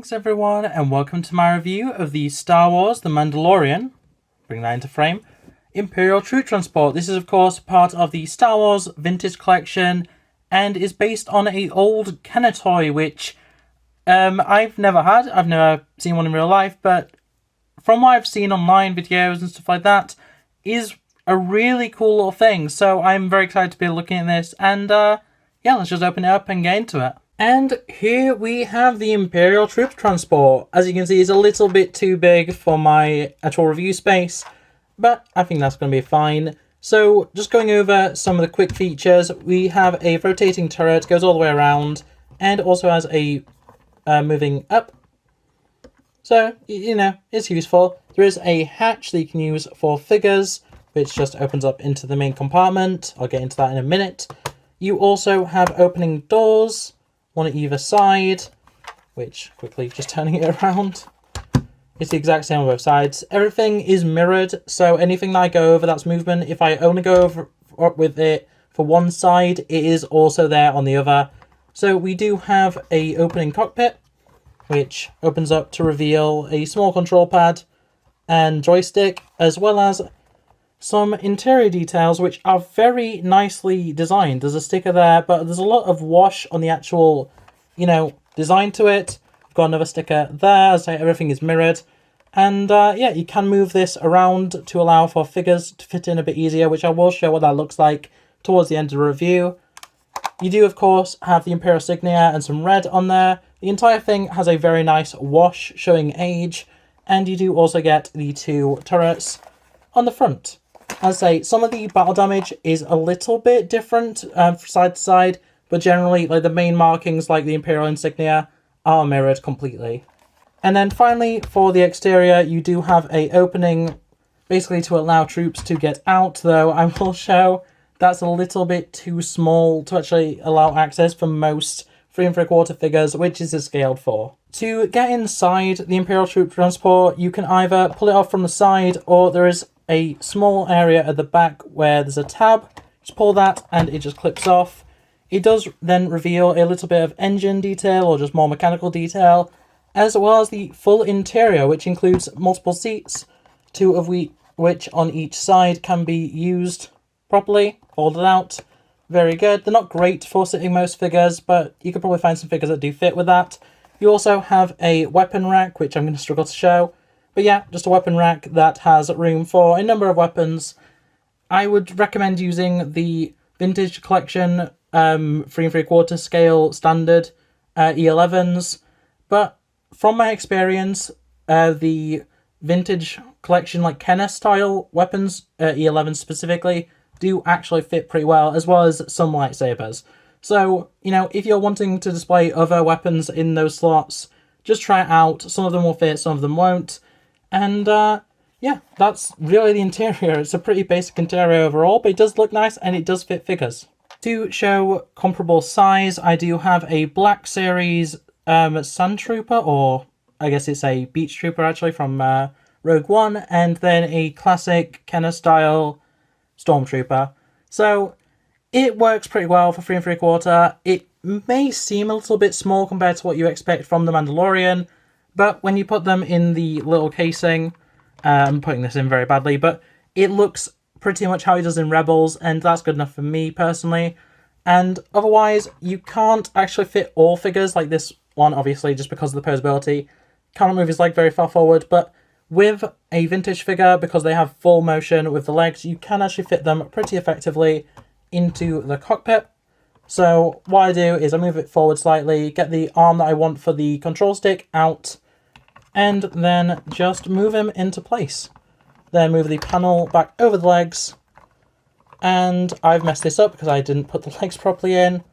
Greetings everyone and welcome to my review of the Star Wars The Mandalorian, bring that into frame, Imperial Troop Transport. This is of course part of the Star Wars Vintage Collection and is based on a old Kenner toy which I've never had. I've never seen one in real life, but from what I've seen online videos and stuff like that, is a really cool little thing. So I'm very excited to be looking at this and yeah, let's just open it up and get into it. And here we have the Imperial Troop Transport. As you can see, it's a little bit too big for my actual review space, but I think that's going to be fine. So, just going over some of the quick features, we have a rotating turret, goes all the way around, and also has a moving up. So, you know, it's useful. There is a hatch that you can use for figures, which just opens up into the main compartment. I'll get into that in a minute. You also have opening doors, one at either side, which quickly just turning it around. It's the exact same on both sides. Everything is mirrored, so anything that I go over that's movement, if I only go over with it for one side, it is also there on the other. So we do have a opening cockpit, which opens up to reveal a small control pad and joystick, as well as some interior details which are very nicely designed. There's a sticker there, but there's a lot of wash on the actual, you know, design to it. I've got another sticker there, as I say, everything is mirrored. And yeah, you can move this around to allow for figures to fit in a bit easier, which I will show what that looks like towards the end of the review. You do, of course, have the Imperial insignia and some red on there. The entire thing has a very nice wash showing age, and you do also get the two turrets on the front. As I say, some of the battle damage is a little bit different side to side, but generally, like the main markings, like the Imperial insignia, are mirrored completely. And then finally, for the exterior, you do have a opening, basically to allow troops to get out, though I will show that's a little bit too small to actually allow access for most 3 3/4 figures, which is scaled for. To get inside the Imperial Troop Transport, you can either pull it off from the side, or there is a small area at the back where there's a tab. Just pull that and it just clips off. It does then reveal a little bit of engine detail or just more mechanical detail, as well as the full interior, which includes multiple seats, 2 of which on each side can be used properly, folded out. Very good. They're not great for sitting most figures, but you could probably find some figures that do fit with that. You also have a weapon rack, which I'm going to struggle to show. But yeah, just a weapon rack that has room for a number of weapons. I would recommend using the Vintage Collection 3 3/4 scale standard E11s. But from my experience, the Vintage Collection like Kenner style weapons, E11s specifically, do actually fit pretty well, as well as some lightsabers. So, you know, if you're wanting to display other weapons in those slots, just try it out. Some of them will fit, some of them won't. And yeah, that's really the interior. It's a pretty basic interior overall, but it does look nice and it does fit figures. To show comparable size, I do have a Black Series Sand Trooper, or I guess it's a Beach Trooper actually from Rogue One, and then a classic Kenner style Stormtrooper. So it works pretty well for 3 3/4. It may seem a little bit small compared to what you expect from The Mandalorian, but when you put them in the little casing, I'm putting this in very badly, but it looks pretty much how it does in Rebels, and that's good enough for me personally. And otherwise, you can't actually fit all figures like this one, obviously, just because of the posability. Can't move his leg very far forward, but with a vintage figure, because they have full motion with the legs, you can actually fit them pretty effectively into the cockpit. So what I do is I move it forward slightly, get the arm that I want for the control stick out, and then just move him into place. Then move the panel back over the legs, and I've messed this up because I didn't put the legs properly in.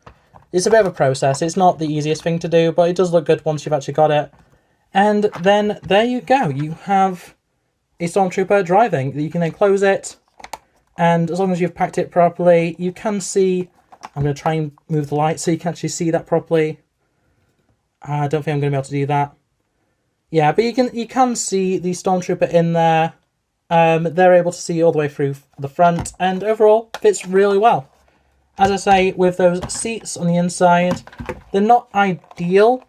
It's a bit of a process. It's not the easiest thing to do, but it does look good once you've actually got it. And then there you go. You have a Stormtrooper driving. You can then close it, and as long as you've packed it properly, you can see. I'm going to try and move the light so you can actually see that properly. I don't think I'm going to be able to do that. Yeah, but you can see the Stormtrooper in there. They're able to see all the way through the front, and overall fits really well. As I say, with those seats on the inside, they're not ideal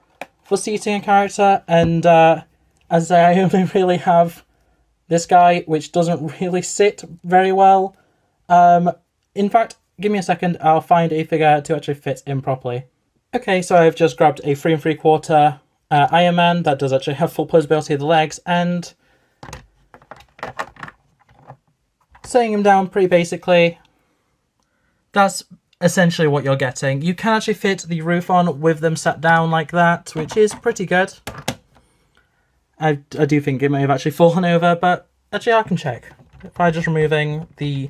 for seating a character, and as I say, I only really have this guy, which doesn't really sit very well. In fact, give me a second, I'll find a figure to actually fit in properly. Okay, so I've just grabbed a 3 3/4 Iron Man that does actually have full posability of the legs, and setting him down pretty basically, that's essentially what you're getting. You can actually fit the roof on with them sat down like that, which is pretty good. I do think it may have actually fallen over, but actually I can check. By just removing the...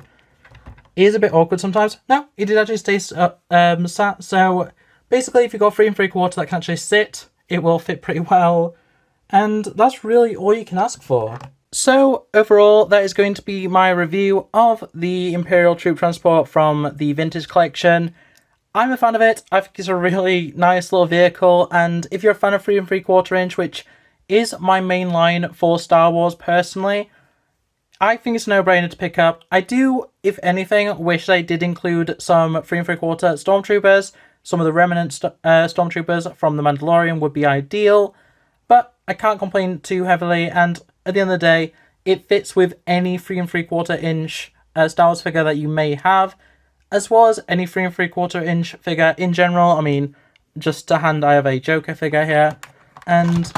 It is a bit awkward sometimes. No, it did actually stay sat. So basically, if you've got 3 3/4 that can actually sit, it will fit pretty well. And that's really all you can ask for. So overall, that is going to be my review of the Imperial Troop Transport from the Vintage Collection. I'm a fan of it. I think it's a really nice little vehicle, and if you're a fan of 3 3/4 inch, which is my main line for Star Wars personally, I think it's a no-brainer to pick up. I do, if anything, wish they did include some 3 3/4 Stormtroopers. Some of the remnant Stormtroopers from The Mandalorian would be ideal, but I can't complain too heavily, and at the end of the day, it fits with any 3 3/4 inch Star Wars figure that you may have, as well as any 3 3/4 inch figure in general. I mean, just to hand, I have a Joker figure here, and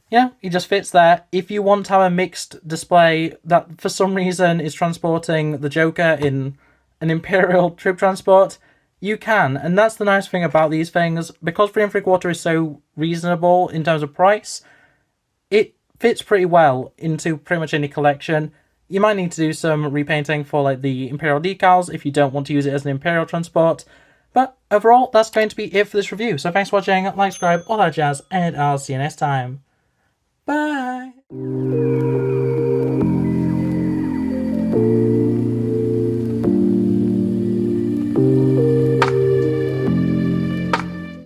yeah, it just fits there. If you want to have a mixed display that for some reason is transporting the Joker in an Imperial troop transport, you can. And that's the nice thing about these things. Because 3 3/4 is so reasonable in terms of price, it fits pretty well into pretty much any collection. You might need to do some repainting for like the Imperial decals if you don't want to use it as an Imperial transport. But overall, that's going to be it for this review. So thanks for watching, like, subscribe, all that jazz, and I'll see you next time. Bye!